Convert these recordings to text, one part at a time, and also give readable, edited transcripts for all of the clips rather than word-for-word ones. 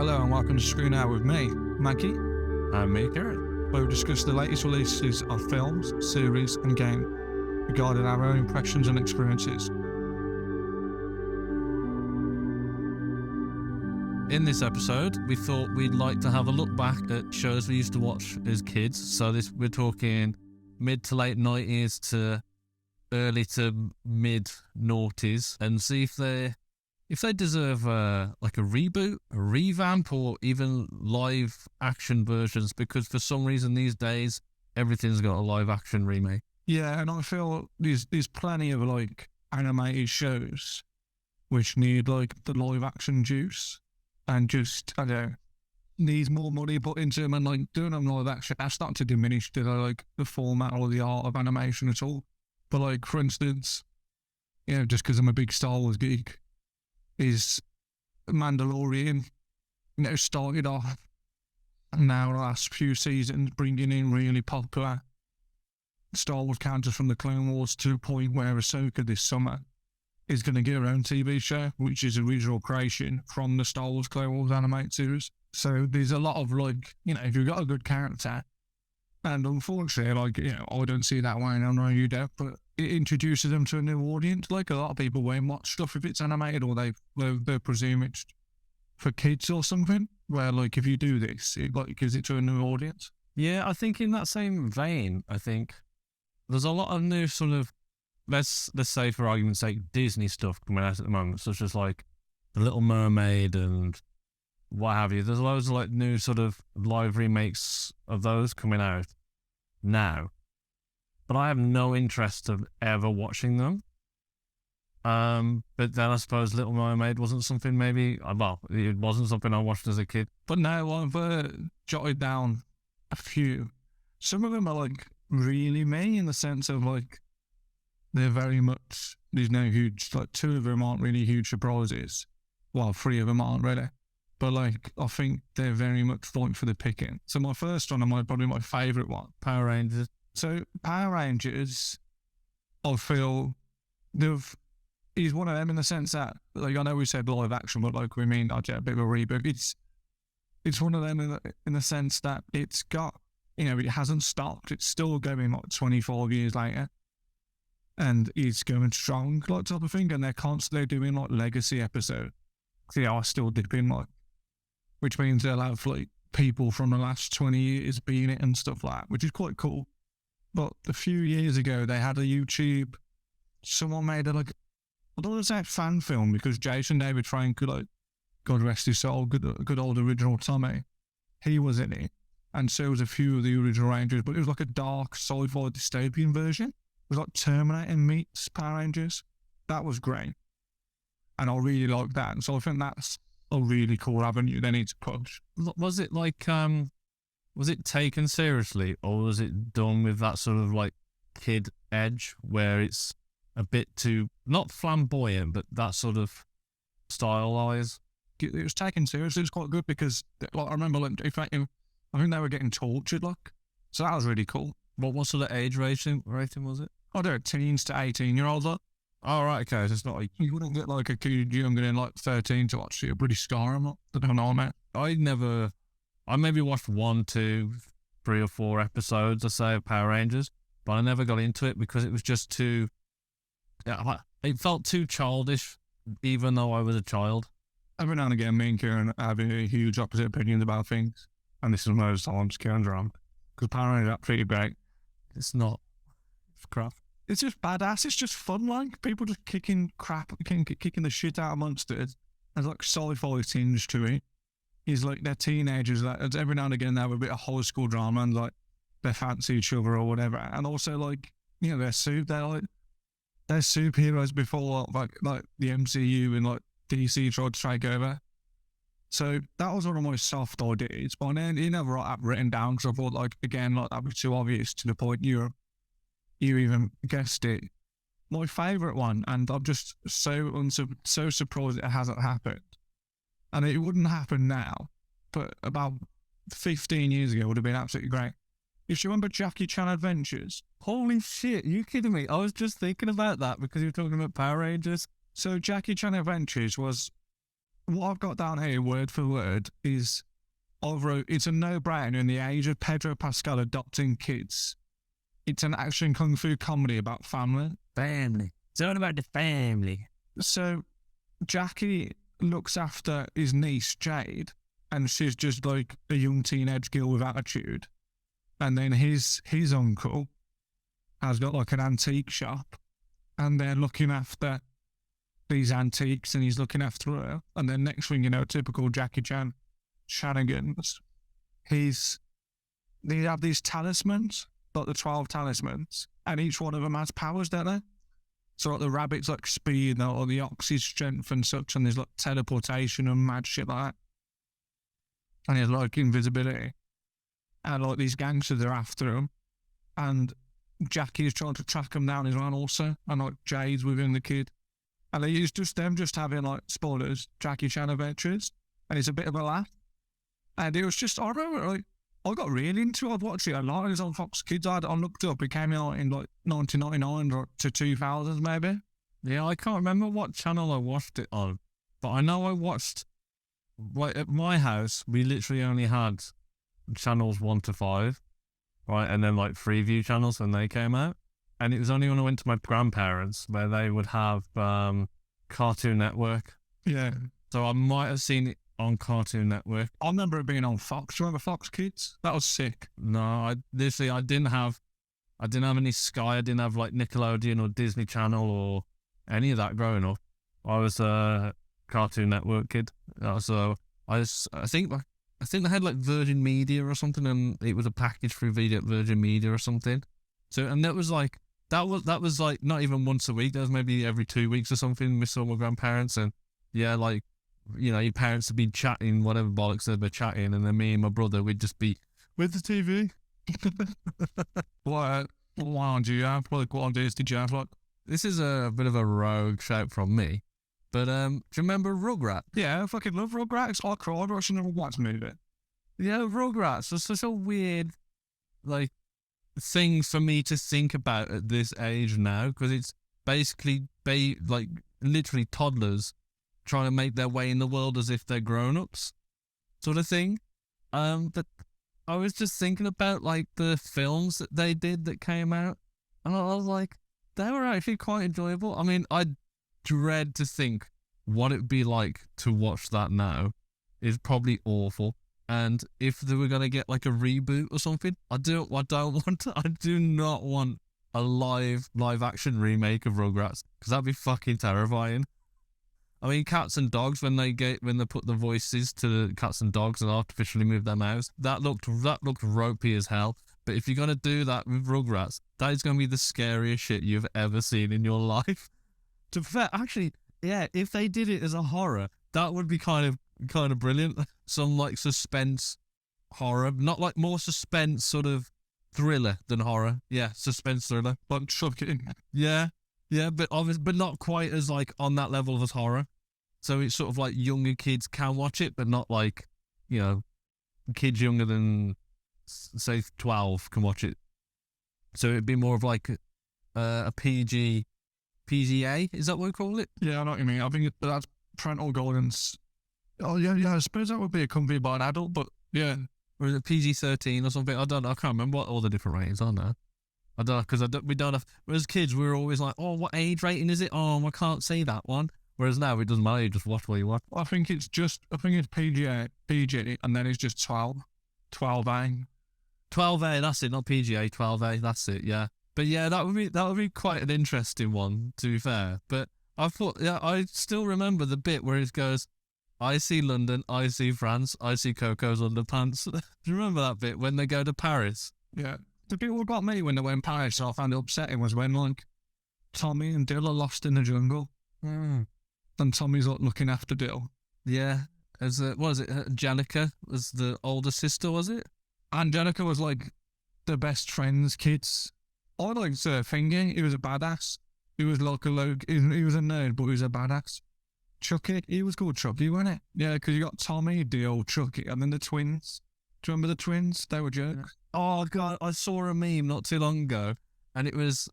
Hello and welcome to ScreenHour with me, Mikey. And me, Kieran. Where we discuss the latest releases of films, series and games regarding our own impressions and experiences. In this episode, we thought we'd like to have a look back at shows we used to watch as kids. So we're talking mid to late 90s to early to mid noughties, and see if they deserve like a reboot, a revamp, or even live action versions, because for some reason these days everything's got a live action remake. Yeah, and I feel there's plenty of like animated shows which need like the live action juice, and just, I don't know, needs more money put into them, and like doing them live action, that's not to diminish like the format or the art of animation at all. But like, for instance, you know, just because I'm a big Star Wars geek, is Mandalorian, you know, started off now the last few seasons bringing in really popular Star Wars characters from the Clone Wars to the point where Ahsoka this summer is going to get her own TV show, which is a original creation from the Star Wars Clone Wars animated series. So there's a lot of like, you know, if you've got a good character, and unfortunately, like, you know, I don't see that way, and I know you don't, but it introduces them to a new audience. Like, a lot of people won't watch stuff if it's animated, or they presume it's for kids or something, where like if you do this, it like gives it to a new audience. Yeah, I think in that same vein, I think there's a lot of new sort of, let's say for argument's sake, Disney stuff coming out at the moment, such as like The Little Mermaid and what have you. There's loads of like new sort of live remakes of those coming out now, but I have no interest of ever watching them. But then I suppose Little Mermaid wasn't something it wasn't something I watched as a kid. But now I've jotted down a few. Some of them are like really me, in the sense of like they're very much, there's no huge, like two of them aren't really huge surprises. Well, three of them aren't really. But like, I think they're very much like for the picking. So my first one, and probably my favourite one, Power Rangers. So Power Rangers, I feel he's one of them in the sense that, like, I know we said live action, but like we mean like a bit of a reboot. It's one of them in the sense that it's got, you know, it hasn't stopped. It's still going like 25 years later, and it's going strong, like type of thing. And they're constantly doing like legacy episodes. They are still dipping, like, which means they'll have like people from the last 20 years being it and stuff like that, which is quite cool. But a few years ago, they had a YouTube, someone made a, like, I don't want to say fan film, because Jason David Frank, like, God rest his soul, good old original Tommy, he was in it. And so was a few of the original Rangers, but it was like a dark sci-fi dystopian version. It was like Terminator meets Power Rangers. That was great. And I really like that. And so I think that's a really cool avenue they need to push. Was it like, was it taken seriously, or was it done with that sort of like kid edge where it's a bit too, not flamboyant, but that sort of stylized? It was taken seriously. It was quite good because, like, I remember, like, in fact, I think they were getting tortured, like, so that was really cool. What sort of age rating was it? I don't know, teens to 18-year-olds, like. Oh, right, okay, so it's not like... You wouldn't get like a kid younger than like 13 to watch a British Scar. I don't know, man. I maybe watched 1, 2, 3 or 4 episodes, I say, of Power Rangers, but I never got into it because it was just too... it felt too childish, even though I was a child. Every now and again, me and Kieran have a huge opposite opinions about things, and this is one of those times Kieran's wrong, because Power Rangers are pretty great. It's not. It's crap. It's just badass. It's just fun, like, people just kicking the shit out of monsters. There's like sci-fi tinge to it. He's like, they're teenagers, like, every now and again they have a bit of high school drama, and like they fancy each other or whatever. And also, like, you know, they're superheroes before like the MCU and like DC tried to take over. So that was one of my soft ideas, but then he never got that written down, because I thought, like, again, like, that was too obvious to the point you even guessed it. My favourite one, and I'm just so surprised it hasn't happened, and it wouldn't happen now, but about 15 years ago would have been absolutely great. If you remember Jackie Chan Adventures. Holy shit, are you kidding me? I was just thinking about that because you were talking about Power Rangers. So Jackie Chan Adventures was what I've got down here, word for word, is I wrote, it's a no-brainer in the age of Pedro Pascal adopting kids. It's an action kung fu comedy about family. Family. It's all about the family. So Jackie looks after his niece, Jade, and she's just like a young teenage girl with attitude. And then his uncle has got like an antique shop, and they're looking after these antiques, and he's looking after her. And then next thing you know, typical Jackie Chan shenanigans. They have these talismans, like the 12 talismans, and each one of them has powers, don't they? So like the rabbit's like speed, or the ox is strength and such, and there's like teleportation and mad shit like that. And he has like invisibility. And like these gangsters are after him, and Jackie is trying to track him down as well also, and like Jade's within the kid. And it's just them just having like, spoilers, Jackie Chan adventures, and it's a bit of a laugh. And it was just, I remember like, I got really into it. I'd watch it a lot. It was on Fox Kids. I looked up. It came out in like 1999 or to 2000s maybe. Yeah, I can't remember what channel I watched it on, but I know I watched, like at my house, we literally only had channels 1 to 5, right? And then like Freeview channels when they came out. And it was only when I went to my grandparents where they would have Cartoon Network. Yeah. So I might have seen it on Cartoon Network. I remember it being on Fox. Do you remember Fox Kids? That was sick. No, I didn't have any Sky. I didn't have like Nickelodeon or Disney Channel or any of that growing up. I was a Cartoon Network kid. So I think they had like Virgin Media or something, and it was a package through Virgin Media or something. So, and that was like not even once a week. That was maybe every 2 weeks or something. We saw my grandparents, and yeah, like, you know, your parents would be chatting, whatever bollocks they were chatting, and then me and my brother would just be with the TV. What on do you have? What ideas did you have? Like, this is a bit of a rogue shout from me, but do you remember Rugrats? Yeah, I fucking love Rugrats. I cried watching the Rugrats movie. Yeah, Rugrats was such a weird, like, thing for me to think about at this age now, because it's basically like literally toddlers trying to make their way in the world as if they're grown-ups, sort of thing. But I was just thinking about like the films that they did that came out, and I was like, they were actually quite enjoyable. I mean, I dread to think what it'd be like to watch that now. Is probably awful. And if they were gonna get like a reboot or something, I do not want a live action remake of Rugrats, because that'd be fucking terrifying. I mean, cats and dogs, when they put the voices to the cats and dogs and artificially move their mouths, that looked ropey as hell. But if you're gonna do that with Rugrats, that is gonna be the scariest shit you've ever seen in your life. To be fair, actually, yeah, if they did it as a horror, that would be kind of brilliant. Some like suspense horror, not like more suspense sort of thriller than horror. Yeah, suspense thriller. Like Chucky. Yeah, but but not quite as like on that level as horror. So it's sort of like younger kids can watch it, but not like, you know, kids younger than say 12 can watch it. So it'd be more of like a PGA. Is that what we call it? Yeah, I know what you mean. I think that's parental guidance. Oh yeah, I suppose that would be accompanied by an adult, but yeah. Or is it PG-13 or something? I don't know. I can't remember what all the different ratings are now. I don't know, because we don't have. As kids, we were always like, oh, what age rating is it? Oh, I can't see that one. Whereas now it doesn't matter. You just watch what you want. I think it's PG, and then it's just 12A. 12A, that's it. Not PGA. 12A, that's it. Yeah. But yeah, that would be quite an interesting one, to be fair. But I thought, yeah, I still remember the bit where it goes, I see London, I see France, I see Coco's underpants. Do you remember that bit when they go to Paris? Yeah. The bit what got me when they went in Paris, I found it upsetting, was when like Tommy and Dill are lost in the jungle, and Tommy's like looking after Dill. Yeah. As what was it? Angelica was the older sister, was it? Angelica was like the best friend's kids. I liked Thingy. He was a badass. He was like he was a nerd, but he was a badass. Chucky, he was called Chucky, wasn't it? Yeah, because you got Tommy, Dill, Chucky, and then the twins. Do you remember the twins? They were jerks. Oh god, I saw a meme not too long ago, and it was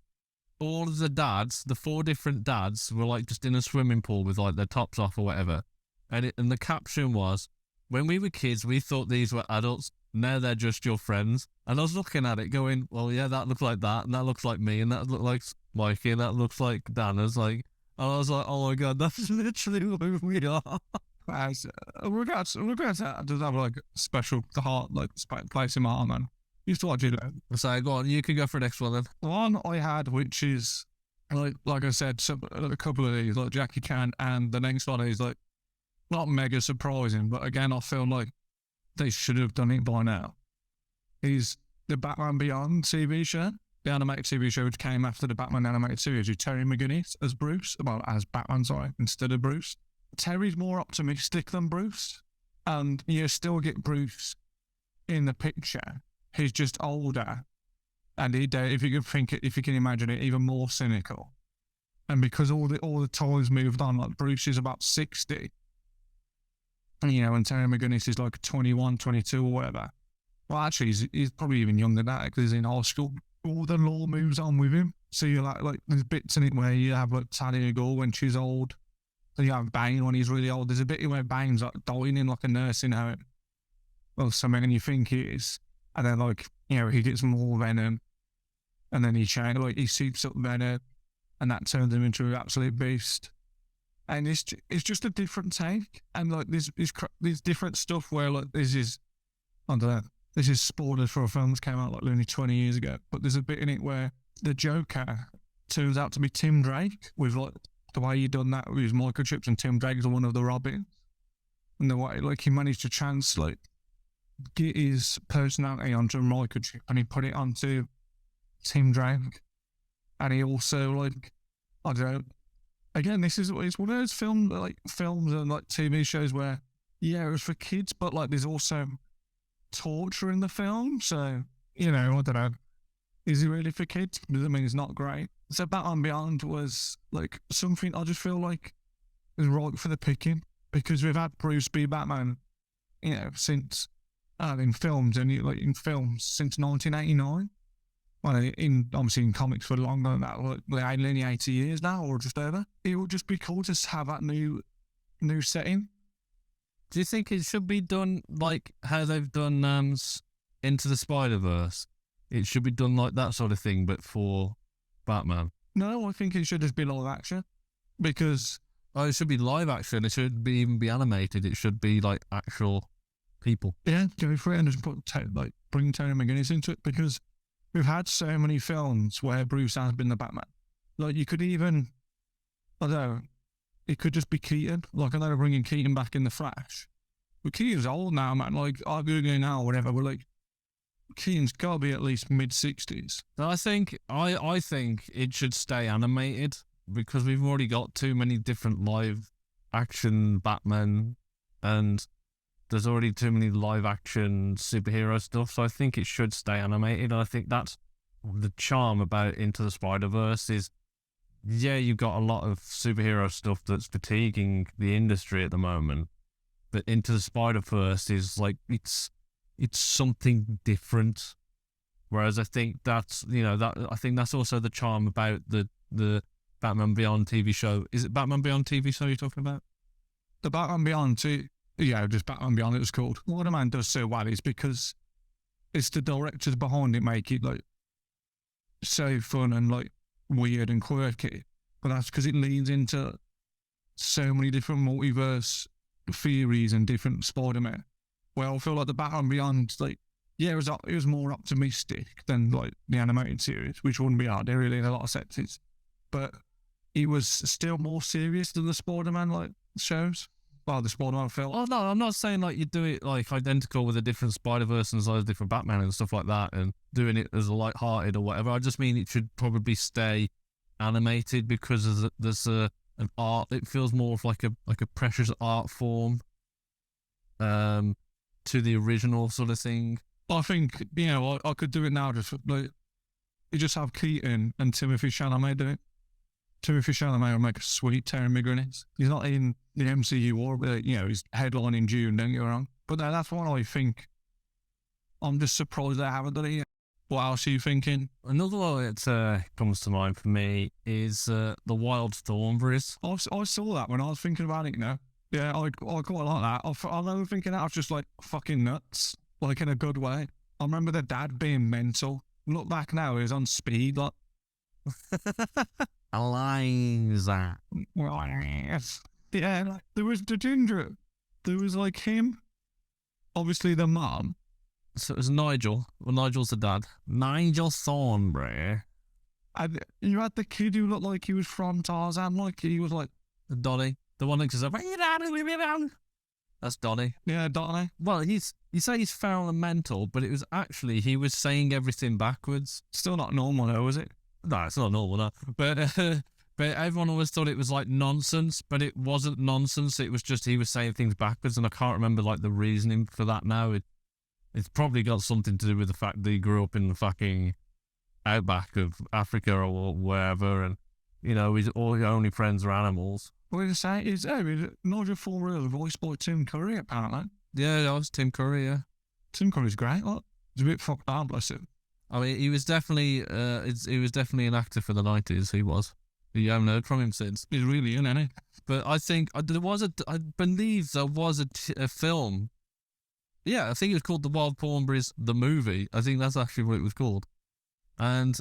all of the dads, the 4 different dads, were like just in a swimming pool with like their tops off or whatever, and the caption was, "When we were kids, we thought these were adults. Now they're just your friends." And I was looking at it going, well, yeah, that looks like that, and that looks like me, and that looks like Mikey, and that looks like Dana's. Like, and I was like, oh my God, that's literally who we are. Rugrats does have like special heart, like place in my heart, man. Used to watch it. So go on, you can go for the next one then. One I had, which is like I said, a couple of these, like Jackie Chan, and the next one is like not mega surprising, but again, I feel like they should have done it by now. Is the Batman Beyond TV show, the animated TV show which came after the Batman animated series, with Terry McGinnis as Bruce, well, as Batman, sorry, instead of Bruce. Terry's more optimistic than Bruce, and you still get Bruce in the picture. He's just older, and if you can imagine it, even more cynical. And because all the times moved on, like Bruce is about 60, and Terry McGinnis is like 21, 22 or whatever. Well, actually, he's probably even younger than that because he's in high school. All the law moves on with him. So you're like there's bits in it where you have like Talia Ghul when she's old. Then you have Bane when he's really old. There's a bit where Bane's like dying in like a nursing home. Well, something, and you think he is. And then he gets more venom. And then he soups up venom. And that turns him into an absolute beast. And it's just a different take. And like there's different stuff where like this is spoilers for a film that came out like only 20 years ago. But there's a bit in it where the Joker turns out to be Tim Drake, with like the way he done that with his microchips, and Tim Drake is one of the Robins. And the way he managed to get his personality onto a microchip, and he put it onto Tim Drake. And he also I don't know. Again, it's one of those films and TV shows where, yeah, it was for kids, but like there's also torture in the film. So, I don't know. Is it really for kids? Does it mean it's not great? So Batman Beyond was like something I just feel like is right for the picking, because we've had Bruce be Batman, since in films since 1989. Well, obviously in comics for longer than that, like nearly 80 years now, or just over. It would just be cool to have that new setting. Do you think it should be done like how they've done Into the Spider-Verse? It should be done like that sort of thing, but for Batman. No, I think it should just be live action, because it should be live action. It should even be animated. It should be like actual people. Yeah, go for it and just bring Terry McGinnis into it, because we've had so many films where Bruce has been the Batman. Like, you could even, I don't know, it could just be Keaton. Like, I know they're bringing Keaton back in The Flash. But Keaton's old now, man. Like, I'll Google now or whatever. But, like, Keaton's got to be at least mid-60s. I think it should stay animated, because we've already got too many different live action Batman, and there's already too many live action superhero stuff. So I think it should stay animated. And I think that's the charm about Into the Spider-Verse is, yeah, you've got a lot of superhero stuff that's fatiguing the industry at the moment, but Into the Spider-Verse is like, it's something different. Whereas I think that's also the charm about the Batman Beyond TV show. Is it Batman Beyond TV show you're talking about? The Batman Beyond just Batman Beyond, it was called. What the man does so well is because it's the directors behind it make it like so fun and like weird and quirky. But that's because it leads into so many different multiverse theories and different Spider-Man. Well, I feel like the Batman Beyond, it was more optimistic than like the animated series, which wouldn't be hard. They're really in a lot of senses, but it was still more serious than the Spider-Man shows. Well, the Spider-Man film. Oh no, I'm not saying like you do it like identical with a different Spider-Verse and a different Batman and stuff like that, and doing it as a light-hearted or whatever. I just mean it should probably stay animated, because there's an art. It feels more of like a precious art form, to the original sort of thing. I think I could do it now. You just have Keaton and Timothée Chalamet do it. Timothée Chalamet will make a sweet Terry McGinnis. He's not in the MCU or, he's headlining June, don't get me wrong. But that's what I think. I'm just surprised they haven't done it yet. What else are you thinking? Another one that comes to mind for me is the Wild Thornberries. I saw that when I was thinking about it, Yeah, I quite like that. I remember thinking that I was just like fucking nuts, like in a good way. I remember the dad being mental. Look back now, he was on speed, like. Eliza. Yeah, like, there was the ginger. There was like him, obviously the mum. So it was Nigel. Well, Nigel's the dad. Nigel Thornberry. And you had the kid who looked like he was from Tarzan, like he was like. Donnie. The one that says, that's Donnie. Yeah, Donnie. Well, you say he's feral and mental, but it was actually, he was saying everything backwards. Still not normal though, is it? No, it's not normal, no. But everyone always thought it was like nonsense, but it wasn't nonsense. It was just he was saying things backwards, and I can't remember like the reasoning for that now. It's probably got something to do with the fact that he grew up in the fucking outback of Africa or wherever, and, you know, his only friends are animals. What did I say? Is Nigel Thornberry voiced by Tim Curry, apparently. Yeah, that was Tim Curry, yeah. Tim Curry's great, look. He's a bit fucked up, bless him. I mean, he was definitely an actor for the 90s, he was. You haven't heard from him since. He's really in, isn't he? But I think I believe there was a film. Yeah, I think it was called The Wild Thornberries, the movie. I think that's actually what it was called. And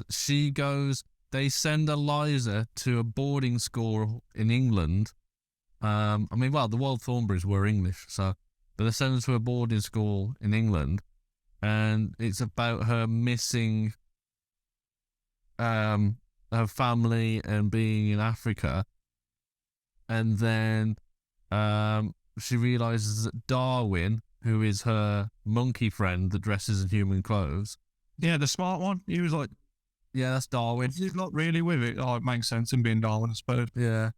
they send Eliza to a boarding school in England. The Wild Thornberries were English, but they send her to a boarding school in England, and it's about her missing her family and being in Africa. And then she realizes that Darwin, who is her monkey friend that dresses in human clothes. Yeah, the smart one. He was like, yeah, that's Darwin. He's not really with it. Oh, it makes sense in being Darwin, I suppose. Yeah.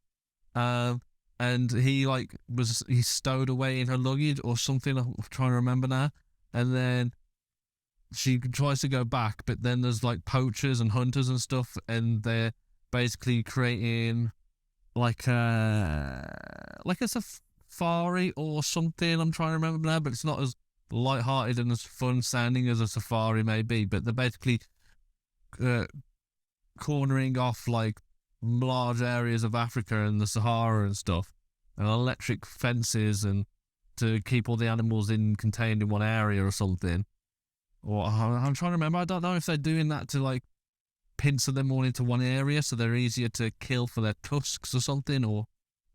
And he he's stowed away in her luggage or something. I'm trying to remember now. And then she tries to go back, but then there's like poachers and hunters and stuff, and they're basically creating like a safari or something. I'm trying to remember now, but it's not as light-hearted and as fun sounding as a safari may be. But they're basically cornering off like large areas of Africa and the Sahara and stuff, and electric fences, and to keep all the animals contained in one area or something. Or I'm trying to remember. I don't know if they're doing that to like pincer them all into one area so they're easier to kill for their tusks or something. Or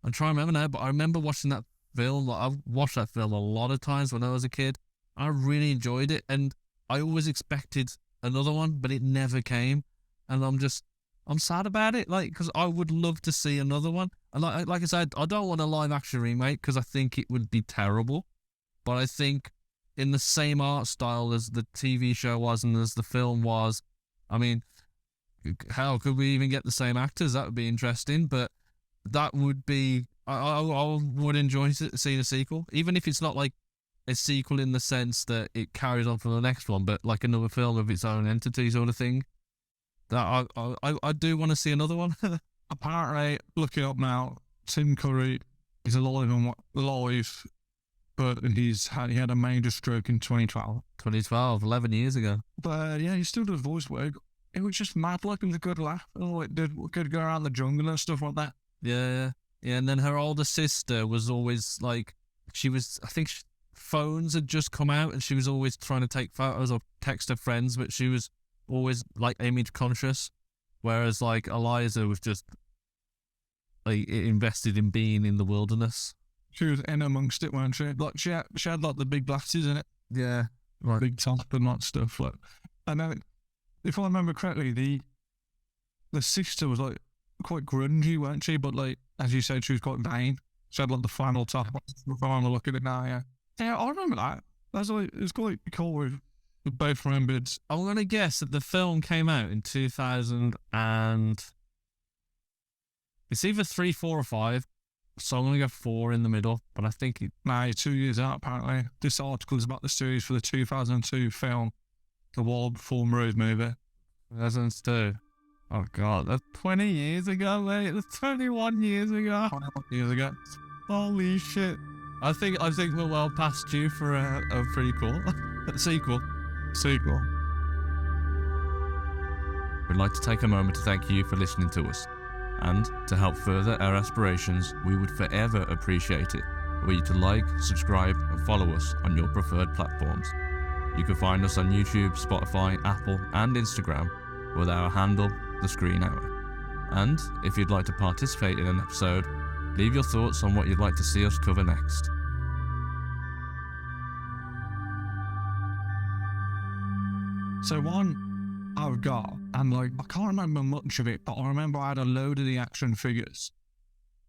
I'm trying to remember now, but I remember watching that film. Like, I've watched that film a lot of times when I was a kid. I really enjoyed it, and I always expected another one, but it never came. And I'm sad about it, like, because I would love to see another one. And like I said, I don't want a live action remake because I think it would be terrible. But I think in the same art style as the TV show was and as the film was, I mean, hell, could we even get the same actors? That would be interesting. But that would be, I would enjoy seeing a sequel, even if it's not like a sequel in the sense that it carries on from the next one, but like another film of its own entity sort of thing. That I do want to see another one. Apparently, looking up now, Tim Curry is alive, but he had a major stroke in 2012. 2012, 11 years ago. But yeah, he still does voice work. It was just mad, like, it was a good laugh. Oh, it could go around the jungle and stuff like that. Yeah. And then her older sister was always like, I think phones had just come out, and she was always trying to take photos or text her friends, but she was always like image conscious, whereas like Eliza was just like invested in being in the wilderness. She was in amongst it, weren't she? Like she had like the big glasses in it. Yeah, right. Big top and that stuff. Like, and then, if I remember correctly, the sister was like quite grungy, weren't she? But like, as you said, she was quite vain. She had like the flannel top. If I want to look at it now, yeah, I remember that. That's like, it was quite cool. We both remembered. I'm gonna guess that the film came out in 2000 and it's either 3, 4, or 5. So I'm gonna go 4 in the middle. But I think you're 2 years out apparently. This article is about the series for the 2002 film, The Wild Thornberry movie. 2002. Oh god, that's 20 years ago, mate. That's 21 years ago. 21 years ago. Holy shit. I think we're well past due for a prequel. Sequel. We'd like to take a moment to thank you for listening to us. And to help further our aspirations, we would forever appreciate it were you to like, subscribe, and follow us on your preferred platforms. You can find us on YouTube, Spotify, Apple, and Instagram with our handle, The ScreenHour. And if you'd like to participate in an episode, leave your thoughts on what you'd like to see us cover next. So one I've got, and like, I can't remember much of it, but I remember I had a load of the action figures.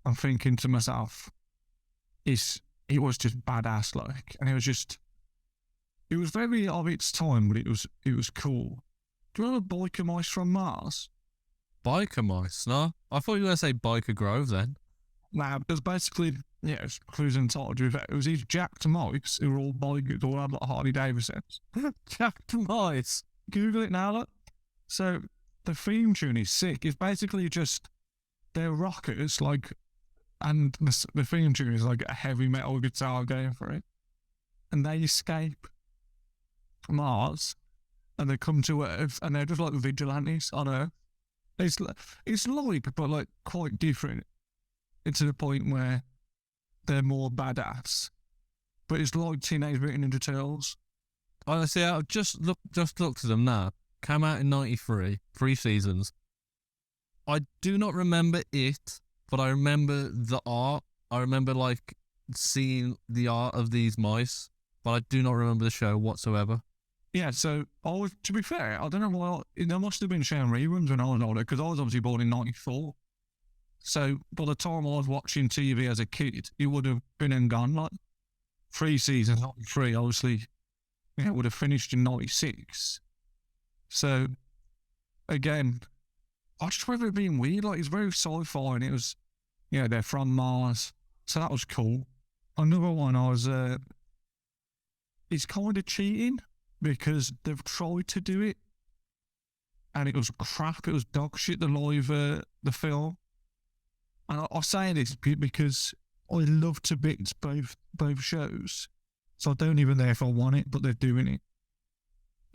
I'm thinking to myself, it was just badass, like, and it was very of its time, but it was cool. Do you remember Biker Mice from Mars? Biker Mice? No? I thought you were going to say Biker Grove then. Nah, because basically, yeah, it's clues in the title. It was these jacked mice who were all bikers, all had like Harley Davidsons. Jacked Mice? Google it now, look. So the theme tune is sick. It's basically just they're rockers, like, and the theme tune is like a heavy metal guitar going for it, and they escape Mars, and they come to Earth, and they're just like vigilantes on Earth. It's like, but like quite different. It's to the point where they're more badass, but it's like Teenage Mutant Ninja Turtles. Honestly, I've just looked at them now. Came out in 93, 3 seasons. I do not remember it, but I remember the art. I remember like seeing the art of these mice, but I do not remember the show whatsoever. Yeah, so to be fair, I don't know why there must have been showing reruns when I was older, because I was obviously born in 94. So by the time I was watching TV as a kid, it would have been and gone, like 3 seasons, not 3, obviously. Yeah, it would have finished in 96. So, again, I just remember it being weird. Like, it's very sci-fi, and it was, yeah, they're from Mars. So that was cool. Another one it's kind of cheating because they've tried to do it, and it was crap. It was dog shit, the film. And I say this because I love to bits both shows. So I don't even know if I want it, but they're doing it.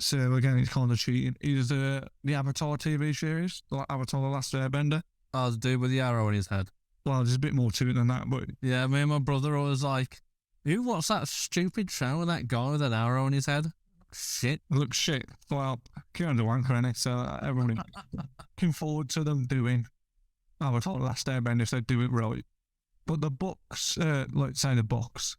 So again, it's kind of cheating. Is the Avatar TV series, like Avatar: The Last Airbender? Oh, the dude with the arrow in his head. Well, there's a bit more to it than that, but Yeah, me and my brother always like, what's that stupid show with that guy with an arrow in his head? Shit. it looks shit. Well, Kieran's a wanker, innit? So everyone looking forward to them doing Avatar: The Last Airbender if they do it right. But the books, the books,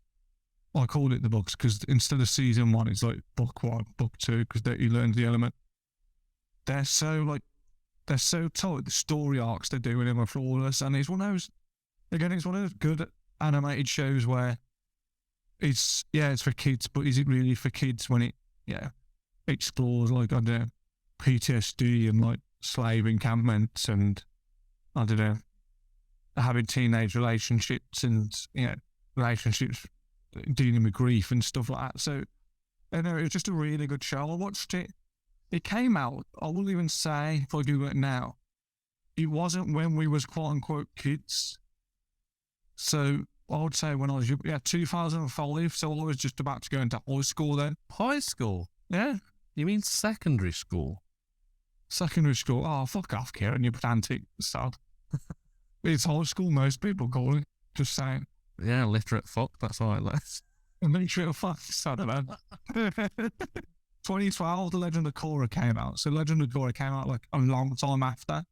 I call it the books because instead of season 1, it's like book 1, book 2, because he learns the element. They're so tight, the story arcs they're doing them are flawless, and it's one of those good animated shows where it's for kids, but is it really for kids when it explores like, I don't know, PTSD and like slave encampments and, I don't know, having teenage relationships and, relationships dealing with grief and stuff like that. So, it was just a really good show. I watched it. It came out, I wouldn't even say, if I do it now, it wasn't when we was quote-unquote kids. So, I would say when I was, 2005, so I was just about to go into high school then. High school? Yeah. You mean secondary school? Secondary school. Oh, fuck off, Kieran, you pedantic sod. It's high school, most people call it. Just saying. Yeah, literate fuck, that's all right, Les. Literate fuck, son, man. 2012, The Legend of Korra came out. So Legend of Korra came out like a long time after.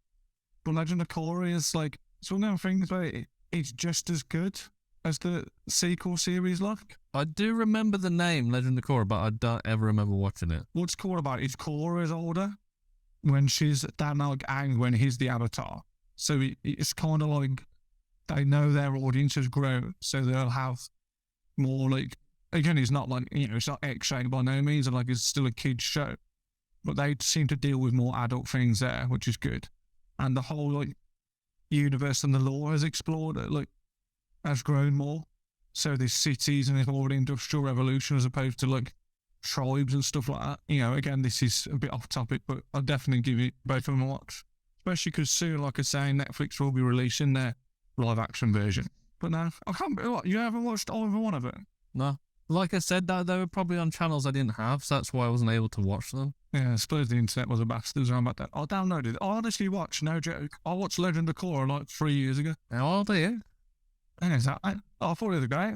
But Legend of Korra is like, it's one of them things where it's just as good as the sequel series, like. I do remember the name Legend of Korra, but I don't ever remember watching it. What's Korra about? Is Korra is older when she's down like Aang when he's the Avatar. So it's kind of like they know their audience has grown, so they'll have more like, again, it's not like, it's not X-rated by no means, and like it's still a kid's show, but they seem to deal with more adult things there, which is good. And the whole like universe and the lore has explored, has grown more. So there's cities and there's more of an industrial revolution as opposed to like tribes and stuff like that. Again, this is a bit off topic, but I'll definitely give it both of them a watch. Especially because soon, like I say, Netflix will be releasing their live action version. But no, I can't. What, you haven't watched either one of it? No. Like I said, they were probably on channels I didn't have, so that's why I wasn't able to watch them. Yeah, I suppose the internet was a bastard around about that. I downloaded it. I honestly watched, no joke. I watched Legend of Korra like 3 years ago. How old are you? And I thought it was great.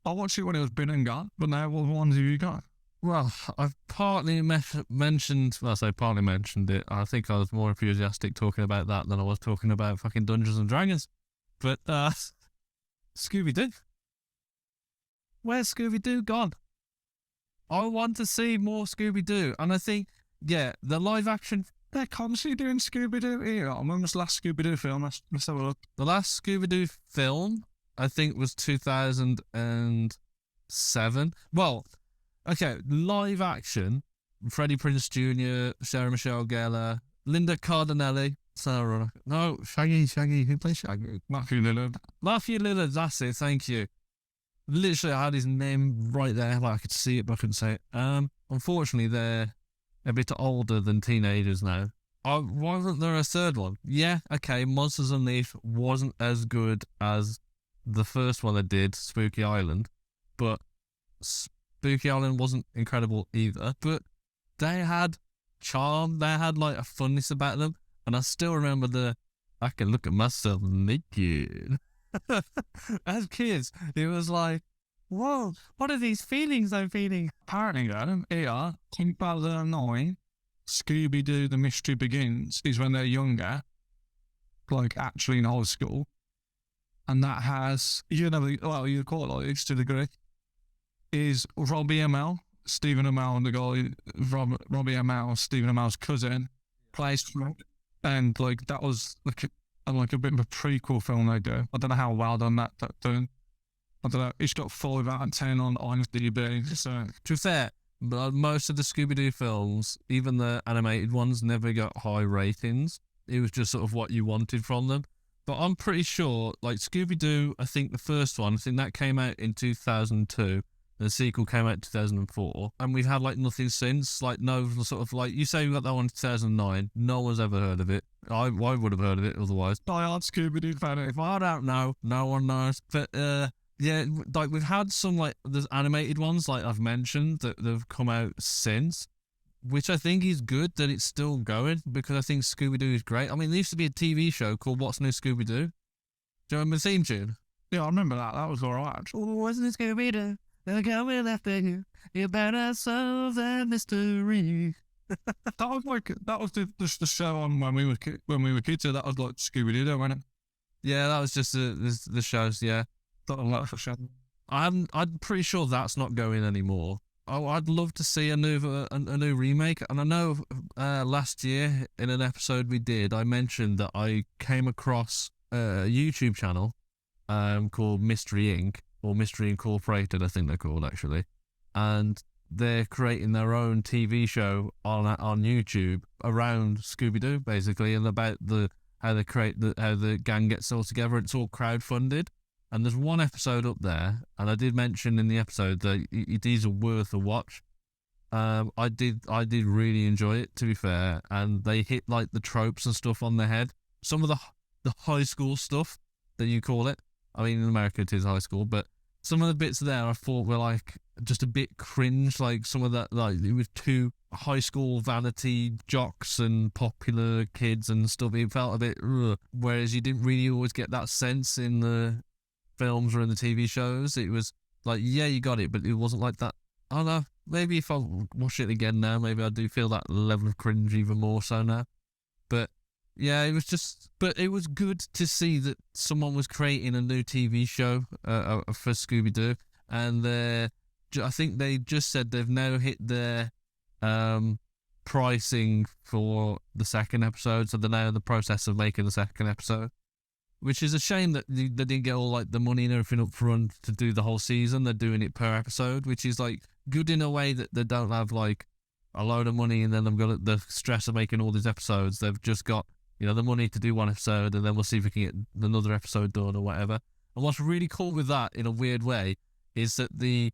I watched it when it was been and gone, but now what ones have you got? Well, I've partly mentioned it. I think I was more enthusiastic talking about that than I was talking about fucking Dungeons and Dragons. But, Scooby-Doo. Where's Scooby-Doo gone? I want to see more Scooby-Doo. And I think, yeah, the live action... They're constantly doing Scooby-Doo here. I remember this last Scooby-Doo film. Let's have a look. The last Scooby-Doo film, I think, was 2007. Well... Okay, live action, Freddie Prinze Jr., Sarah Michelle Gellar, Linda Cardinelli, Shaggy, who plays Shaggy? Matthew Lillard. Matthew Lillard, that's it, thank you. Literally, I had his name right there, like I could see it, but I couldn't say it. Unfortunately, they're a bit older than teenagers now. Why wasn't there a third one? Yeah, okay, Monsters Unleashed wasn't as good as the first one they did, Spooky Island, but... Spooky Island wasn't incredible either, but they had charm, they had like a funness about them, and I still remember I can look at myself naked. As kids, it was like, whoa, what are these feelings I'm feeling? Apparently, Adam, here, 2009, Scooby-Doo The Mystery Begins is when they're younger, like actually in high school, and that has, you call it like this to a degree, is Robbie Amell, Stephen Amell, and the guy, Robbie Amell, Stephen Amell's cousin, plays Fred. And like that was like a bit of a prequel film they do. I don't know how well done that done. I don't know. It's got 5 out of 10 on IMDb. So to be fair, most of the Scooby-Doo films, even the animated ones, never got high ratings. It was just sort of what you wanted from them. But I'm pretty sure, like Scooby-Doo, I think the first one, I think that came out in 2002. The sequel came out in 2004, and we've had like nothing since. Like no sort of like you say we got that one in 2009. No one's ever heard of it. I would have heard of it otherwise. Die-hard Scooby-Doo fan. If I don't know, no one knows. But yeah, like we've had some like there's animated ones like I've mentioned that have come out since, which I think is good that it's still going because I think Scooby-Doo is great. I mean, there used to be a TV show called What's New Scooby-Doo. Do you remember the theme tune? Yeah, I remember that. That was alright. Oh, wasn't it Scooby-Doo? They're coming after you. You better solve that mystery. that was the show on when we were kids. So that was like Scooby Doo, wasn't it? Yeah, that was just the shows. Yeah, That was the show. I'm pretty sure that's not going anymore. Oh, I'd love to see a new remake. And I know last year in an episode we did, I mentioned that I came across a YouTube channel called Mystery Inc. or Mystery Incorporated, I think they're called actually, and they're creating their own TV show on YouTube around Scooby-Doo basically, and about how the gang gets all together. It's all crowdfunded, and there's one episode up there, and I did mention in the episode that these are worth a watch. I did really enjoy it, to be fair, and they hit like the tropes and stuff on the head. Some of the high school stuff that you call it. I mean, in America it is high school, but some of the bits there I thought were like just a bit cringe. Like some of that, like it was too high school vanity jocks and popular kids and stuff. It felt a bit, whereas you didn't really always get that sense in the films or in the TV shows. It was like, yeah, you got it, but it wasn't like that. I don't know. Maybe if I watch it again now, maybe I do feel that level of cringe even more so now. But yeah, it was good to see that someone was creating a new TV show for Scooby-Doo, and I think they just said they've now hit their pricing for the second episode, so they're now in the process of making the second episode, which is a shame that they didn't get all like the money and everything up front to do the whole season. They're doing it per episode, which is like good in a way that they don't have like a load of money and then they've got the stress of making all these episodes. They've just got, you know, the money to do one episode, and then we'll see if we can get another episode done or whatever. And what's really cool with that, in a weird way, is that the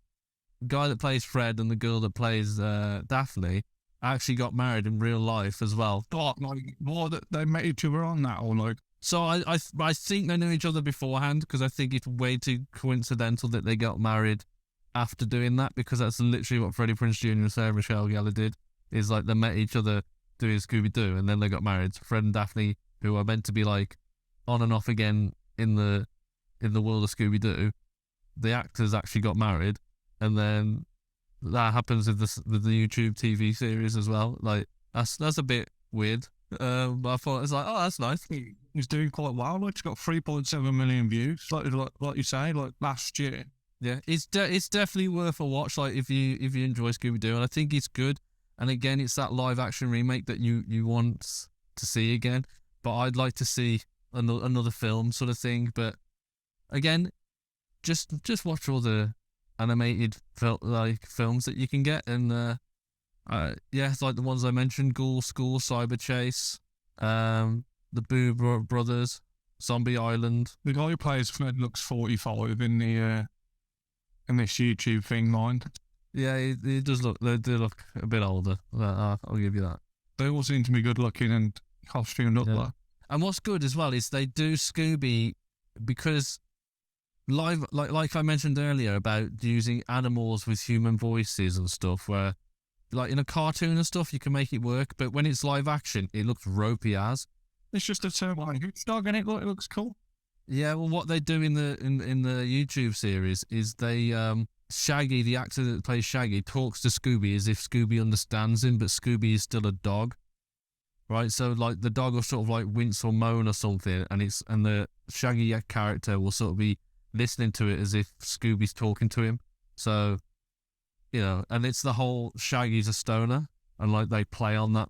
guy that plays Fred and the girl that plays Daphne actually got married in real life as well. Like, that they met each other on that, or like. So I think they knew each other beforehand, because I think it's way too coincidental that they got married after doing that, because that's literally what Freddie Prinze Jr. and Sarah Michelle Gellar did. Is like they met each other doing Scooby-Doo, and then they got married. Fred and Daphne, who are meant to be like on and off again in the world of Scooby-Doo, the actors actually got married, and then that happens with the YouTube TV series as well. Like that's a bit weird. But I thought it's like, oh, that's nice. He's doing quite well. Like, it's got 3.7 million views. Like you say, like last year. Yeah, it's definitely worth a watch. Like if you enjoy Scooby Doo, and I think it's good. And again, it's that live action remake that you want to see again. But I'd like to see another film sort of thing. But again, just watch all the animated films that you can get, and it's like the ones I mentioned: Ghoul School, Cyber Chase, the Boo Brothers, Zombie Island. The guy who plays Fred looks 45 in the in this YouTube thing, mind. Yeah, he does look. They do look a bit older. I'll give you that. They all seem to be good looking and costumed up there. And what's good as well is they do Scooby because live, like I mentioned earlier about using animals with human voices and stuff, where like in a cartoon and stuff you can make it work, but when it's live action it looks ropey as. It's just a turbine dog and it looks cool. Yeah, well, what they do in the YouTube series is they Shaggy, the actor that plays Shaggy, talks to Scooby as if Scooby understands him, but Scooby is still a dog, right? So like the dog will sort of like wince or moan or something, and the Shaggy character will sort of be listening to it as if Scooby's talking to him. So, you know, and it's the whole Shaggy's a stoner, and like they play on that.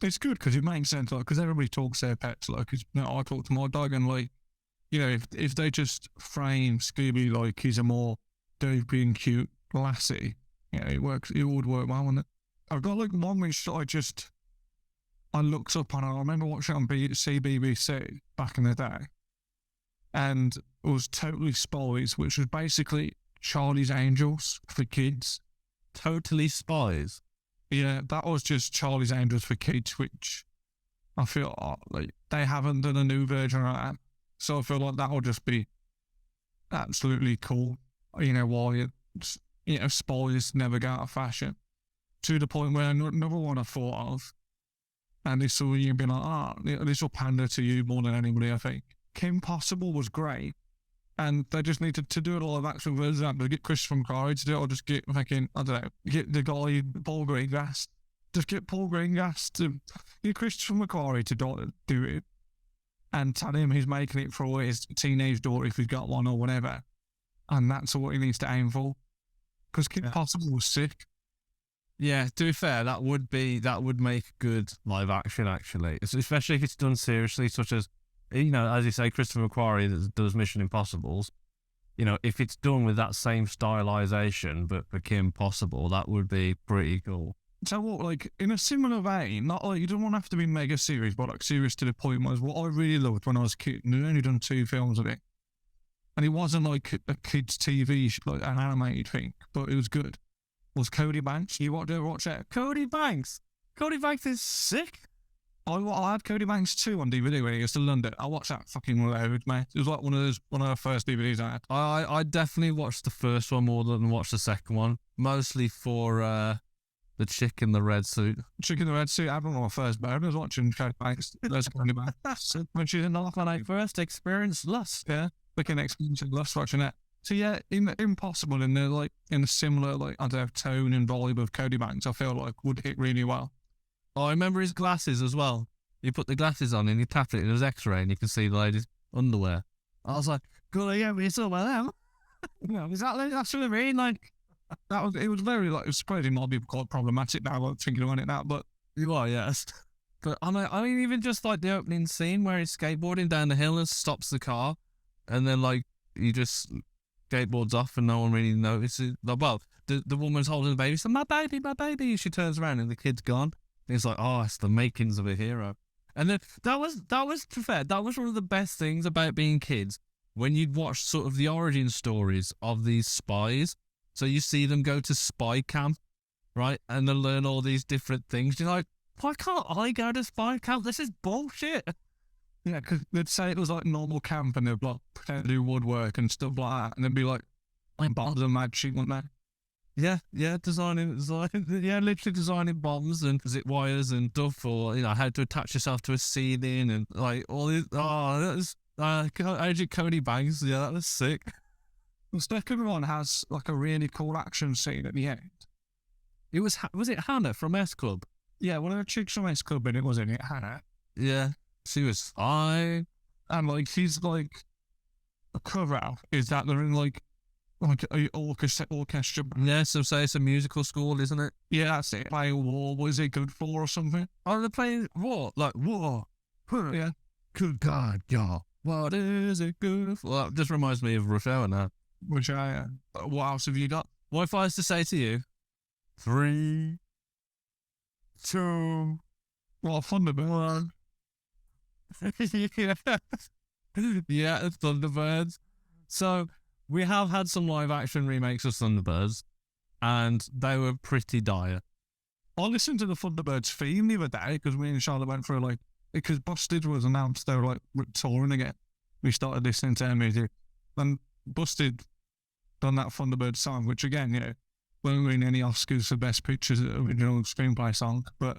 It's good because it makes sense, like, because everybody talks their pets, like, I talk to my dog, and like, you know, if they just frame Scooby like he's a more dopey and cute lassie, you know, it would work well, wouldn't it? I've got like one which I looked up on, I remember watching it on CBBC back in the day, and it was Totally Spies, which was basically Charlie's Angels for kids. Totally Spies? Yeah, that was just Charlie's Angels for kids, which I feel like they haven't done a new version of that. So I feel like that will just be absolutely cool. You know, while spies never go out of fashion. To the point where another one I thought of, and this will you be like, this will pander to you more than anybody, I think. Kim Possible was great, and they just needed to do a lot of action versions of that. But get Christopher McQuarrie to do it, or just get fucking, I don't know, get the guy, Paul Greengrass. Just get Paul Greengrass to get Christopher McQuarrie to do it, and tell him he's making it for his teenage daughter if he's got one or whatever. And that's what he needs to aim for. Because Kim Possible was sick. Yeah, to be fair, that would make good live action, actually. Especially if it's done seriously, such as, you know, as you say, Christopher McQuarrie that does Mission Impossibles. You know, if it's done with that same stylization, but for Kim Possible, that would be pretty cool. So what, like, in a similar vein, not like, you don't want to have to be mega serious, but like serious to the point was what I really loved when I was a kid, and I'd only done 2 films of it. And it wasn't like a kid's TV, like an animated thing, but it was good. Was Cody Banks. You ever watch that? Cody Banks. Cody Banks is sick. I had Cody Banks 2 on DVD when he was still in London. I watched that fucking loads, mate. It was like one of the first DVDs I had. I definitely watched the first one more than watched the second one, mostly for the chick in the red suit. Chick in the red suit. I don't know my first bird. I was watching Cody Banks. There's Cody Banks. When she's in the loft, I first experience lust. Yeah, looking experience lust watching that. So yeah, Impossible in a similar like I don't know tone and vibe of Cody Banks, I feel like would hit really well. Oh, I remember his glasses as well. You put the glasses on and you tap it, and there's X-ray, and you can see the lady's underwear. I was like, "Good, yeah, we saw about them." Yeah, exactly. That's what I mean. Like that was. It was very like. It was surprising. Might be quite problematic now. Like, thinking on it now, but you are, yes. But I mean, even just like the opening scene where he's skateboarding down the hill and stops the car, and then like he just skateboards off and no one really notices. Like, well, the woman's holding the baby. She's like, my baby. She turns around and the kid's gone. And it's like, oh, it's the makings of a hero. And then that was to be fair, that was one of the best things about being kids when you'd watch sort of the origin stories of these spies. So you see them go to spy camp, right, and they learn all these different things. You're like, why can't I go to spy camp? This is bullshit. Yeah, because they'd say it was like normal camp and they'd like pretend to do woodwork and stuff like that, and they'd be like bombs and magic, wouldn't they? Yeah, literally designing bombs and zip wires and stuff, or you know how to attach yourself to a ceiling and like all these. Oh, that was Agent Cody Banks. Yeah, that was sick. The second one has like a really cool action scene at the end. It was it Hannah from S Club? Yeah, one of the chicks from S Club in it was in it, Hannah. Yeah, she was fine. And like she's like a cover out is that they're in like a orchestra. Yeah, so say it's a musical school, isn't it? Yeah, that's it. Playing War, what is it good for or something? Oh, they're playing War, like War. Yeah. Good God, y'all. What is it good for? Well, that just reminds me of Rush Hour now. Which what else have you got? What if I was to say to you, 3, 2, Well, Thunderbirds. yeah, it's Thunderbirds. So we have had some live action remakes of Thunderbirds, and they were pretty dire. I listened to the Thunderbirds theme the other day because me and Charlotte went through because Busted was announced they were touring again. We started listening to their music, and Busted done that Thunderbird song, which again, won't win any Oscars for Best Pictures original screenplay song, but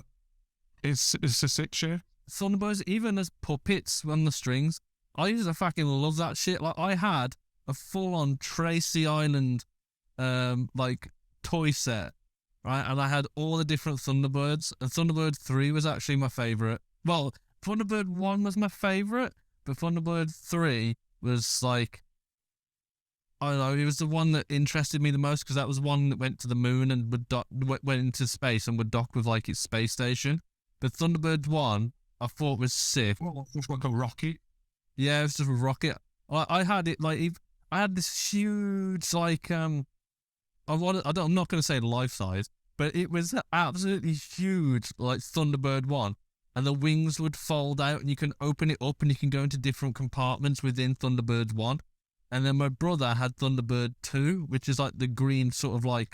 it's a sick shit. Thunderbirds, even as puppets on the strings, I used to fucking love that shit. Like I had a full-on Tracy Island, toy set, right? And I had all the different Thunderbirds. And Thunderbird 3 was actually my favourite. Well, Thunderbird 1 was my favourite, but Thunderbird 3 was like, I don't know, it was the one that interested me the most because that was one that went to the moon and went into space and would dock with like its space station. But Thunderbird 1, I thought was sick. Well, it's like a rocket. Yeah, it was just a rocket. I had it I had this huge I'm not going to say life size, but it was absolutely huge, like Thunderbird 1. And the wings would fold out and you can open it up and you can go into different compartments within Thunderbird 1. And then my brother had Thunderbird 2, which is like the green sort of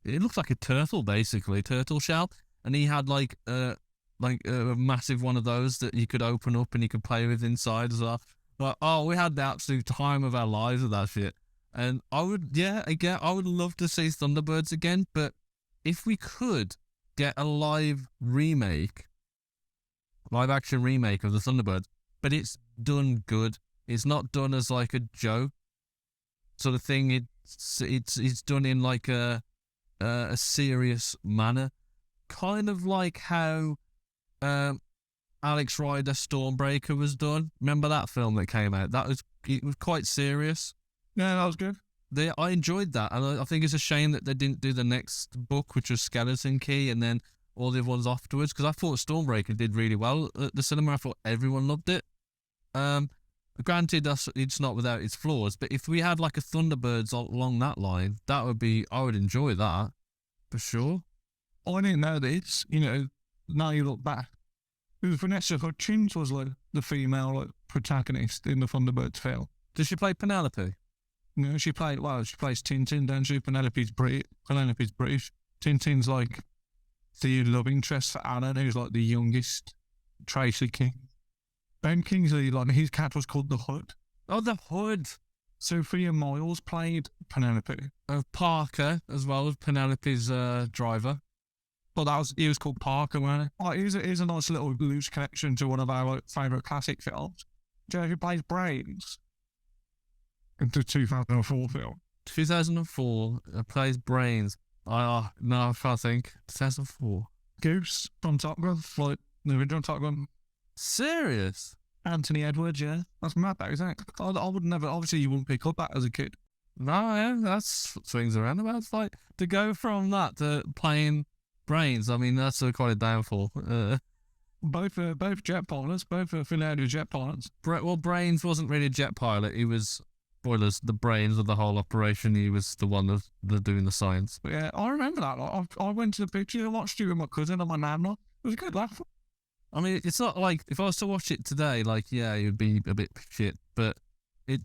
it looks like a turtle basically, turtle shell. And he had a massive one of those that you could open up and you could play with inside as well. We had the absolute time of our lives with that shit. And I would love to see Thunderbirds again, but if we could get a live action remake of the Thunderbirds, but it's done good. It's not done as like a joke sort of thing. It's done in like a serious manner, kind of like how Alex Rider Stormbreaker was done. Remember that film that came out? It was quite serious. Yeah, that was good. I enjoyed that, and I think it's a shame that they didn't do the next book, which was Skeleton Key, and then all the other ones afterwards. Because I thought Stormbreaker did really well at the cinema. I thought everyone loved it. Granted, it's not without its flaws, but if we had like a Thunderbirds along that line, I would enjoy that for sure. I didn't know this. Now you look back, Vanessa Hudgens was like the female protagonist in the Thunderbirds film. Does she play Penelope? No, she plays Tintin, don't she? Penelope's British. Tintin's like the love interest for Anna, who's like the youngest Tracy King. Ben Kingsley, his cat was called the Hood. Oh, the Hood. Sophia Miles played Penelope. Parker, as well as Penelope's driver. But he was called Parker, wasn't he? Here's a nice little loose connection to one of our favourite classic films. Do you know who plays Brains? In the 2004 film. 2004, plays Brains. No, I can't think. 2004. Goose from Top Gun, like the original Top Gun. Serious? Anthony Edwards, yeah. That's mad, though, isn't it? I would never, obviously you wouldn't pick up that as a kid. No, yeah, that's swings around about. It's like, to go from that to playing Brains, I mean, that's quite a downfall. Both jet pilots, both Philadelphia jet pilots. Brains wasn't really a jet pilot. He was, spoilers, the brains of the whole operation. He was the one of doing the science. But yeah, I remember that. I went to the picture, I watched it with my cousin and my nana. It was a good laugh. I mean, it's not like, if I was to watch it today, it would be a bit shit, but I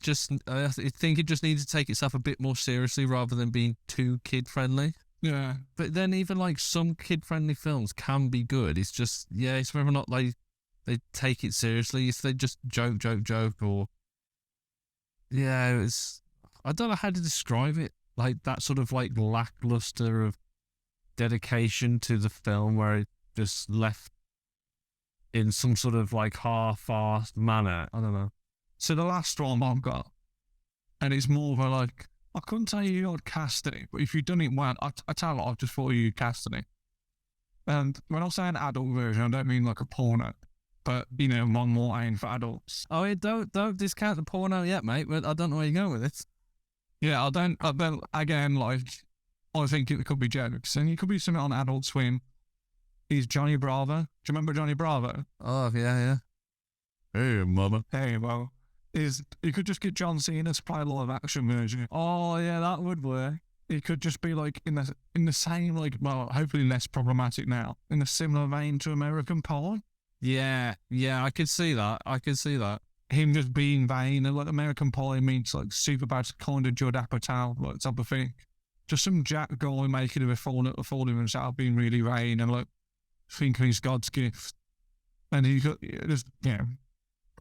think it just needs to take itself a bit more seriously rather than being too kid-friendly. Yeah. But then even some kid-friendly films can be good. It's just, it's whether or not they take it seriously. If they just joke, or... Yeah, I don't know how to describe it. Like, that sort of, lackluster of dedication to the film where it just left in some sort of half-assed manner. I don't know. So the last one I've got, and it's more of a I couldn't tell you I'd cast it, but if you'd done it well, I tell you, I just thought you'd cast it. And when I say an adult version, I don't mean like a porno, but one more aimed for adults. Oh, yeah, don't discount the porno yet, mate. But I don't know where you're going with it. Yeah, I don't. Again, like I think it could be jokes, and it could be something on Adult Swim. Is Johnny Bravo? Do you remember Johnny Bravo? Oh yeah. Hey, mama. Hey, well, you could just get John Cena to play a live action version. Oh yeah, that would work. It could just be like in the same, like, well, hopefully less problematic now, in a similar vein to American Pie. Yeah, I could see that. Him just being vain, and like American Pie means like super bad kind of Judd Apatow, like type of thing. Just some jack guy making a fool of himself, being really vain and like thinking he's God's gift, and he got just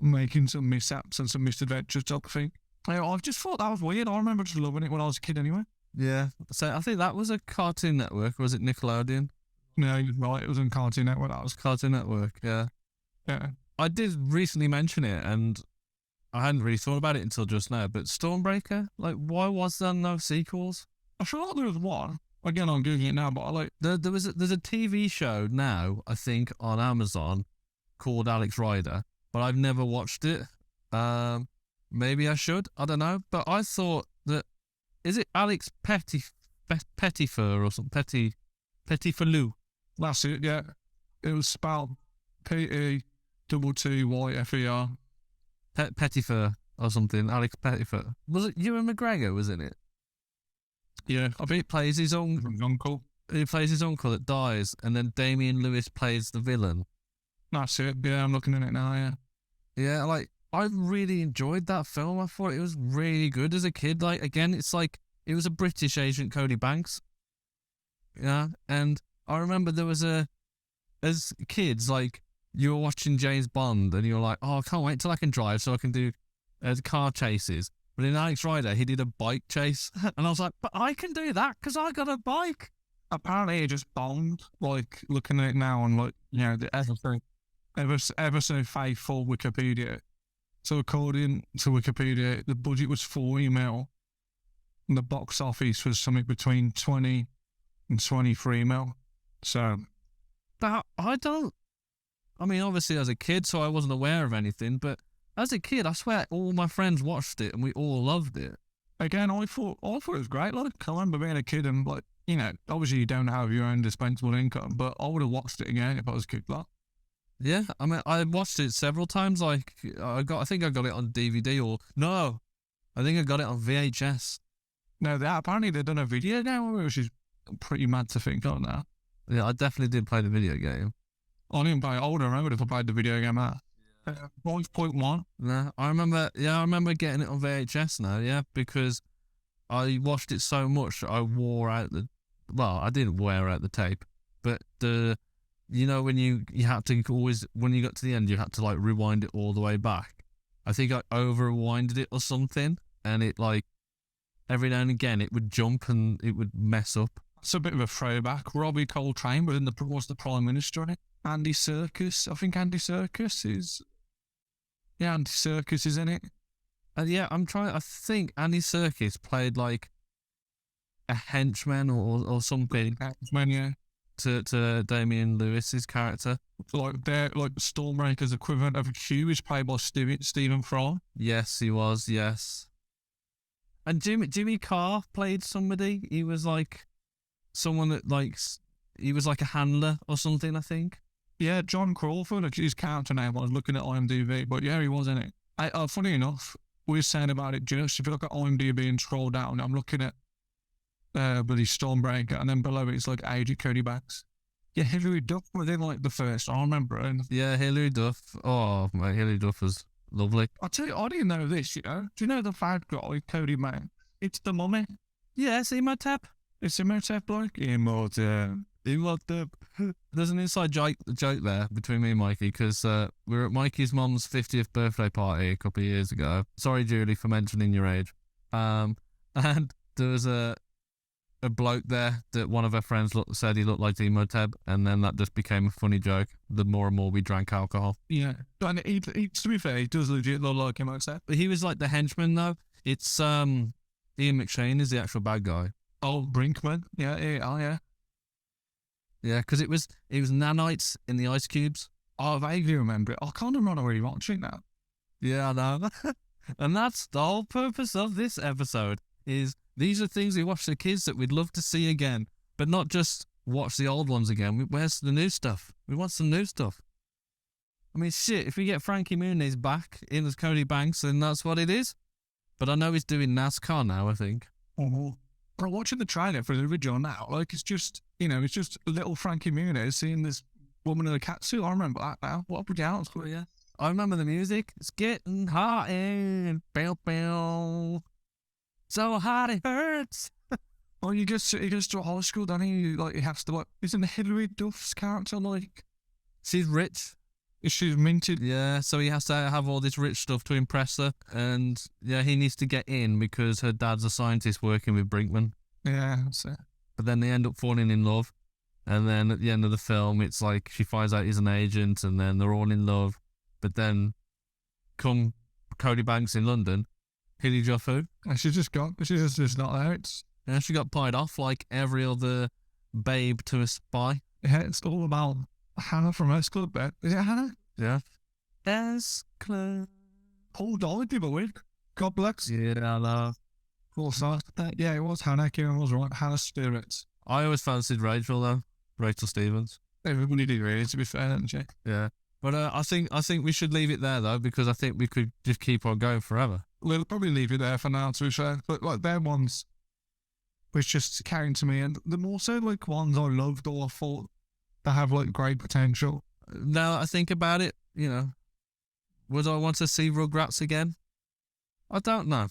making some mishaps and some misadventures type of thing. I just thought that was weird. I remember just loving it when I was a kid anyway. Yeah, so I think that was a Cartoon Network, or was it Nickelodeon? No, you're right, it was on Cartoon Network. That was Cartoon Network, yeah. I did recently mention it, and I hadn't really thought about it until just now, but Stormbreaker, like, why was there no sequels? I feel like there was one. Again, I'm Googling it now, but I like... There's a TV show now, I think, on Amazon called Alex Rider, but I've never watched it. Maybe I should, I don't know, but I thought that... Is it Alex Pettyfer or something? Pettyferlou? That's it, yeah. It was spelled Pettyfer. Pettyfer or something. Alex Pettyfer. Was it Ewan McGregor was in it? Yeah, I think he plays his own uncle. He plays his uncle that dies, and then Damian Lewis plays the villain. That's it. Yeah, I'm looking at it now. Yeah. Yeah, like I really enjoyed that film. I thought it was really good as a kid. Like again, it's like it was a British Agent Cody Banks. Yeah, and I remember there was as kids, like you were watching James Bond, and you were like, oh, I can't wait till I can drive so I can do car chases. But in Alex Rider, he did a bike chase, and I was like, but I can do that because I got a bike. Apparently, he just bombed. Like looking at it now on like the ever so faithful Wikipedia. So according to Wikipedia, the budget was $40 million, and the box office was something between 20 and 23 million. So, but I mean, obviously as a kid, so I wasn't aware of anything, but as a kid, I swear all my friends watched it and we all loved it. Again, I thought it was great. Like, I remember being a kid and like, obviously you don't have your own dispensable income, but I would have watched it again if I was a kid. Like. Yeah, I mean, I watched it several times. Like, I think I got it on DVD I think I got it on VHS. No, apparently they've done a video game, which is pretty mad to think on now. Yeah, I definitely did play the video game. I didn't play it. I would have remembered if I played the video game out. 5.1. No, I remember getting it on VHS now, yeah, because I watched it so much I wore out I didn't wear out the tape, but when you had to always, when you got to the end, you had to like rewind it all the way back. I think I over-rewinded it or something, and it like, every now and again it would jump and it would mess up. It's a bit of a throwback. Robbie Coltrane was the Prime Minister in it. Andy Serkis. I think Andy Serkis is... Yeah, Andy Serkis is in it. Yeah, I think Andy Serkis played like a henchman or something. Henchman, yeah. To Damian Lewis's character. Like Stormbreaker's equivalent of Q is played by Stephen Fry. Yes, he was, yes. And Jimmy Carr played somebody. He was like someone that he was like a handler or something, I think. Yeah, John Crawford, his character name, I was looking at IMDb, but yeah, he was in it. Funny enough, we were saying about it just, if you look at IMDb and scroll down, I'm looking at bloody Stormbreaker, and then below it's like Agent Cody Banks. Yeah, Hilary Duff was in like the first, I remember it. Yeah, Hilary Duff. Oh, my Hilary Duff was lovely. I'll tell you, I didn't know this, Do you know the bad guy, Cody Banks? It's the mummy. Yes, Imhotep. It's Imhotep, like? Imhotep. There's an inside joke there between me and Mikey, because we were at Mikey's mum's 50th birthday party a couple of years ago. Sorry, Julie, for mentioning your age. And there was a bloke there that one of her friends said he looked like Imhotep, and then that just became a funny joke the more and more we drank alcohol. Yeah, and to be fair, he does legit look like Imhotep. But he was like the henchman, though. It's Ian McShane is the actual bad guy. Oh, Brinkman. Yeah. Yeah, because it was nanites in the ice cubes. I vaguely remember it. I can't remember rewatching that. Yeah, I know. And that's the whole purpose of this episode, is these are things we watch the kids that we'd love to see again, but not just watch the old ones again. Where's the new stuff? We want some new stuff. I mean, shit, if we get Frankie Muniz back in as Cody Banks, then that's what it is. But I know he's doing NASCAR now, I think. Oh. But watching the trailer for the original now, like, it's just, it's just little Frankie Muniz seeing this woman in a catsuit. I remember that now. What a down school, yeah. I remember the music. It's getting hot and bow bow. So hot it hurts. Well, he goes to a high school, then he has to, isn't Hilary Duff's character, she's rich. She's minted? Yeah, so he has to have all this rich stuff to impress her. And, yeah, he needs to get in because her dad's a scientist working with Brinkman. Yeah, that's it. But then they end up falling in love. And then at the end of the film, it's like she finds out he's an agent and then they're all in love. But then come Cody Banks in London, Hilly Joffu. And she's just not there. She got pied off like every other babe to a spy. Yeah, it's all about Hannah from S Club. Is it Hannah? Yeah. S Club. Paul Dolly did a win. God bless. Yeah, I know. Yeah, it was Hannah. Kieran was right. Hannah Spirits. I always fancied Rachel though. Rachel Stevens. Everybody did really, to be fair, didn't you? Yeah. But I think we should leave it there though, because I think we could just keep on going forever. We'll probably leave it there for now, to be fair. But they're ones which just came to me, and the more so ones I loved or I thought they have great potential. Now I think about it, would I want to see Rugrats again? I don't know,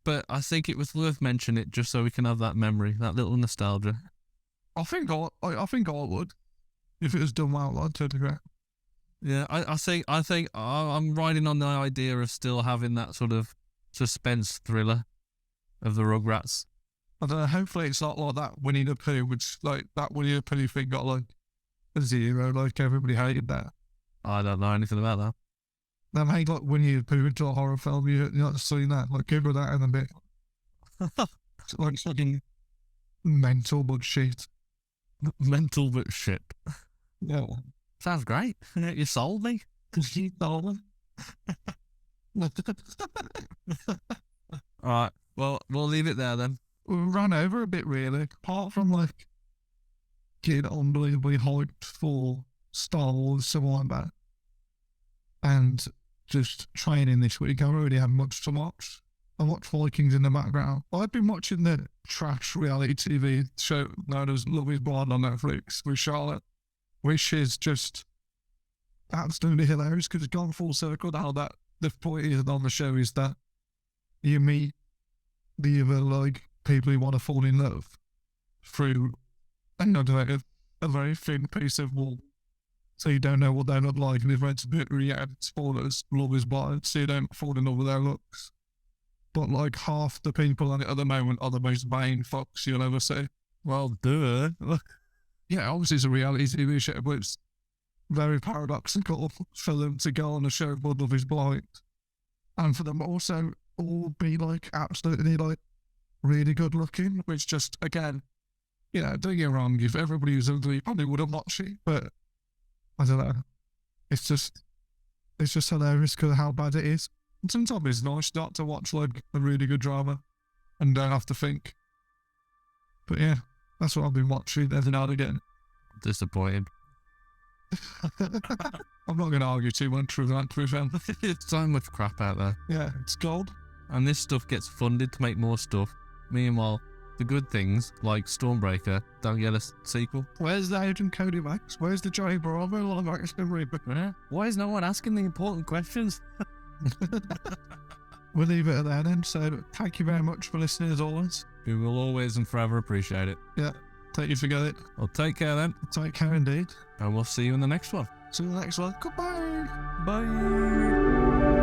but I think it was worth mentioning it just so we can have that memory, that little nostalgia. I think I would, if it was done well. I'd to a degree. Yeah, I think I'm riding on the idea of still having that sort of suspense thriller of the Rugrats. I don't know, hopefully it's not like that Winnie the Pooh, which that Winnie the Pooh thing got a 0, everybody hated that. I don't know anything about that. They made Winnie the Pooh into a horror film. You're not seeing that. Google that in a bit. It's fucking mental but shit. Mental but shit. Yeah. Sounds great. You sold me. You sold me. Alright, well, we'll leave it there then. We ran over a bit, really. Apart from, getting unbelievably hyped for Star Wars, something like that. And just training this week, I don't really have much to watch. I watch Vikings in the background. I've been watching the trash reality TV show known as Love is Blind on Netflix with Charlotte, which is just absolutely hilarious because it's gone full circle now that the point is on the show is that you meet the other people who want to fall in love through a very thin piece of wall. So you don't know what they look like, and if it's a bit spoilers, Love is Blind, so you don't fall in love with their looks. But half the people on it at the moment are the most vain fucks you'll ever see. Well, duh. Yeah, obviously it's a reality TV show, but it's very paradoxical for them to go on a show called Love is Blind. And for them also all be absolutely really good looking, which just, again, don't get me wrong, if everybody was ugly, you probably would have watched it, but I don't know. It's just hilarious because of how bad it is. And sometimes it's nice not to watch a really good drama and don't have to think. But yeah, that's what I've been watching every now and again. Disappointed. I'm not going to argue too much with that, to be fair. There's so much crap out there. Yeah, it's gold. And this stuff gets funded to make more stuff. Meanwhile, the good things, like Stormbreaker, don't get a sequel. Where's the Agent Cody Banks? Where's the Johnny Bravo? Yeah. Why is no one asking the important questions? We'll leave it at that then. So thank you very much for listening as always. We will always and forever appreciate it. Yeah, take you forget it. Well, take care then. Take care indeed. And we'll see you in the next one. See you in the next one. Goodbye. Bye.